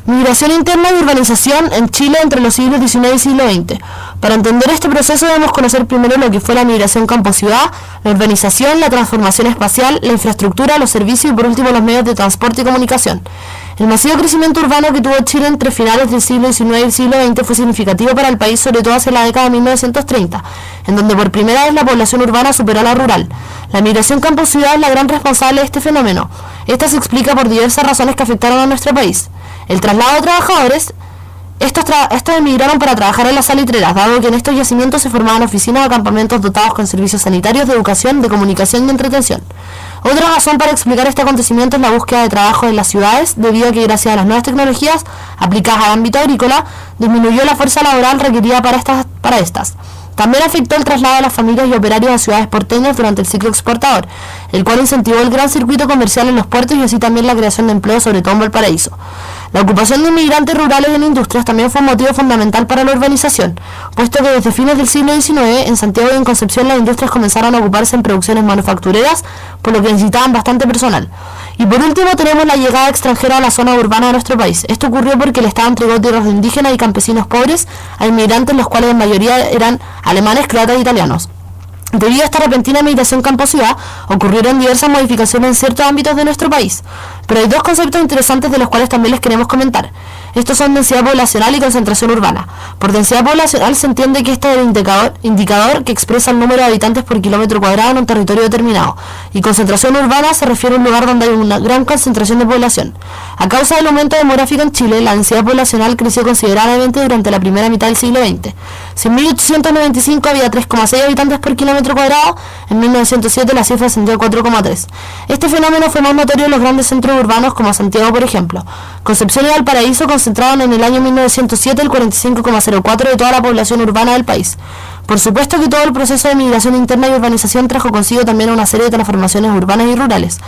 Migración interna y urbanización en Chile entre los siglos XIX y siglo XX. Para entender este proceso debemos conocer primero lo que fue la migración campo-ciudad, la urbanización, la transformación espacial, la infraestructura, los servicios y por último los medios de transporte y comunicación. El masivo crecimiento urbano que tuvo Chile entre finales del siglo XIX y el siglo XX fue significativo para el país, sobre todo hacia la década de 1930, en donde por primera vez la población urbana superó a la rural. La migración campo-ciudad es la gran responsable de este fenómeno. Esta se explica por diversas razones que afectaron a nuestro país. El traslado de trabajadores, estos emigraron para trabajar en las salitreras, dado que en estos yacimientos se formaban oficinas o campamentos dotados con servicios sanitarios, de educación, de comunicación y entretención. Otra razón para explicar este acontecimiento es la búsqueda de trabajo en las ciudades, debido a que gracias a las nuevas tecnologías aplicadas al ámbito agrícola, disminuyó la fuerza laboral requerida para estas. También afectó el traslado de las familias y operarios a ciudades porteñas durante el ciclo exportador, el cual incentivó el gran circuito comercial en los puertos y así también la creación de empleo, sobre todo en Valparaíso. La ocupación de inmigrantes rurales en industrias también fue un motivo fundamental para la urbanización, puesto que desde fines del siglo XIX en Santiago y en Concepción las industrias comenzaron a ocuparse en producciones manufactureras, por lo que necesitaban bastante personal. Y por último tenemos la llegada extranjera a la zona urbana de nuestro país. Esto ocurrió porque el Estado entregó tierras de indígenas y campesinos pobres a inmigrantes, los cuales en mayoría eran alemanes, croatas e italianos. Debido a esta repentina migración campo-ciudad, ocurrieron diversas modificaciones en ciertos ámbitos de nuestro país. Pero hay dos conceptos interesantes de los cuales también les queremos comentar. Estos son densidad poblacional y concentración urbana. Por densidad poblacional se entiende que este es el indicador que expresa el número de habitantes por kilómetro cuadrado en un territorio determinado. Y concentración urbana se refiere a un lugar donde hay una gran concentración de población. A causa del aumento demográfico en Chile, la densidad poblacional creció considerablemente durante la primera mitad del siglo XX. Si en 1895 había 3,6 habitantes por kilómetro cuadrado, en 1907 la cifra ascendió a 4,3. Este fenómeno fue más notorio en los grandes centros urbanos como Santiago, por ejemplo. Concepción y Valparaíso concentraron en el año 1907 el 45,04% de toda la población urbana del país. Por supuesto que todo el proceso de migración interna y urbanización trajo consigo también una serie de transformaciones urbanas y rurales.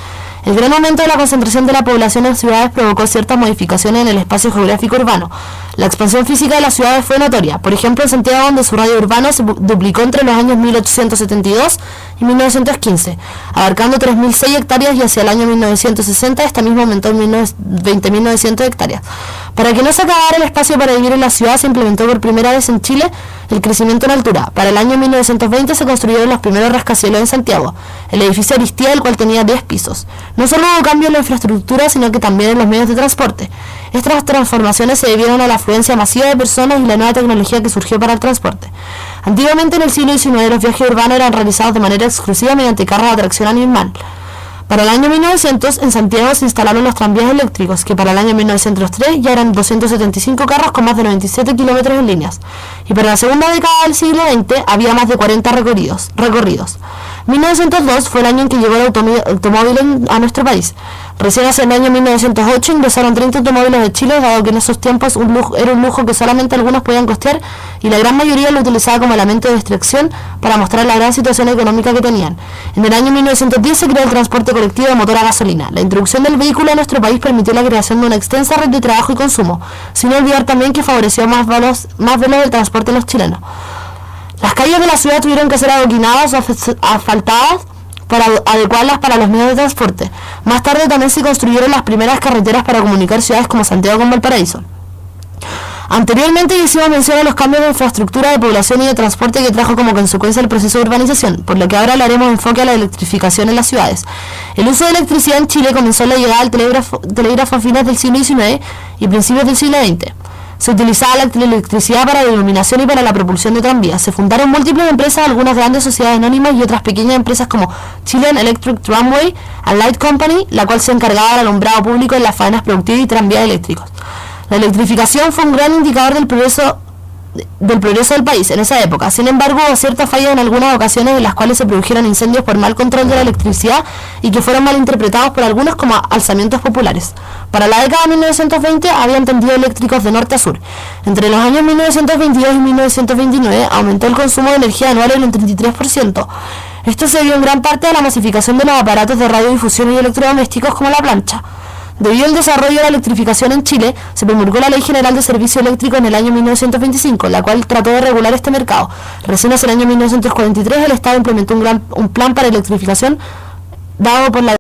El gran aumento de la concentración de la población en ciudades provocó ciertas modificaciones en el espacio geográfico urbano. La expansión física de las ciudades fue notoria. Por ejemplo, en Santiago, donde su radio urbano se duplicó entre los años 1872 y 1915, abarcando 3.006 hectáreas, y hacia el año 1960 esta misma aumentó en 20.900 hectáreas. Para que no se acabara el espacio para vivir en la ciudad, se implementó por primera vez en Chile el crecimiento en altura. Para el año 1920 se construyeron los primeros rascacielos en Santiago, el edificio Aristía, el cual tenía 10 pisos. No solo hubo cambio en la infraestructura, sino que también en los medios de transporte. Estas transformaciones se debieron a la afluencia masiva de personas y la nueva tecnología que surgió para el transporte. Antiguamente, en el siglo XIX, los viajes urbanos eran realizados de manera exclusiva mediante carros de tracción animal. Para el año 1900, en Santiago se instalaron los tranvías eléctricos, que para el año 1903 ya eran 275 carros con más de 97 kilómetros en líneas. Y para la segunda década del siglo XX había más de 40 recorridos. 1902 fue el año en que llegó el automóvil a nuestro país. Recién hacia el año 1908 ingresaron 30 automóviles de Chile, dado que en esos tiempos era un lujo que solamente algunos podían costear, y la gran mayoría lo utilizaba como elemento de distracción para mostrar la gran situación económica que tenían. En el año 1910 se creó el transporte colectivo de motor a gasolina. La introducción del vehículo en nuestro país permitió la creación de una extensa red de trabajo y consumo, sin olvidar también que favoreció más veloz el transporte de los chilenos. Las calles de la ciudad tuvieron que ser adoquinadas o asfaltadas para adecuarlas para los medios de transporte. Más tarde también se construyeron las primeras carreteras para comunicar ciudades como Santiago con Valparaíso. Anteriormente hicimos mención a los cambios de infraestructura, de población y de transporte que trajo como consecuencia el proceso de urbanización, por lo que ahora le haremos enfoque a la electrificación en las ciudades. El uso de electricidad en Chile comenzó a la llegada del telégrafo a fines del siglo XIX y principios del siglo XX. Se utilizaba la electricidad para la iluminación y para la propulsión de tranvías. Se fundaron múltiples empresas, algunas grandes sociedades anónimas y otras pequeñas empresas como Chilean Electric Tramway and Light Company, la cual se encargaba del alumbrado público en las faenas productivas y tranvías eléctricos. La electrificación fue un gran indicador del progreso del país en esa época. Sin embargo, hubo ciertas fallas en algunas ocasiones en las cuales se produjeron incendios por mal control de la electricidad y que fueron mal interpretados por algunos como alzamientos populares. Para la década de 1920 habían tendido eléctricos de norte a sur. Entre los años 1922 y 1929 aumentó el consumo de energía anual en un 33%. Esto se debió en gran parte a la masificación de los aparatos de radiodifusión y electrodomésticos como la plancha. Debido al desarrollo de la electrificación en Chile, se promulgó la Ley General de Servicio Eléctrico en el año 1925, la cual trató de regular este mercado. Recién hacia el año 1943 el Estado implementó un plan para electrificación dado por la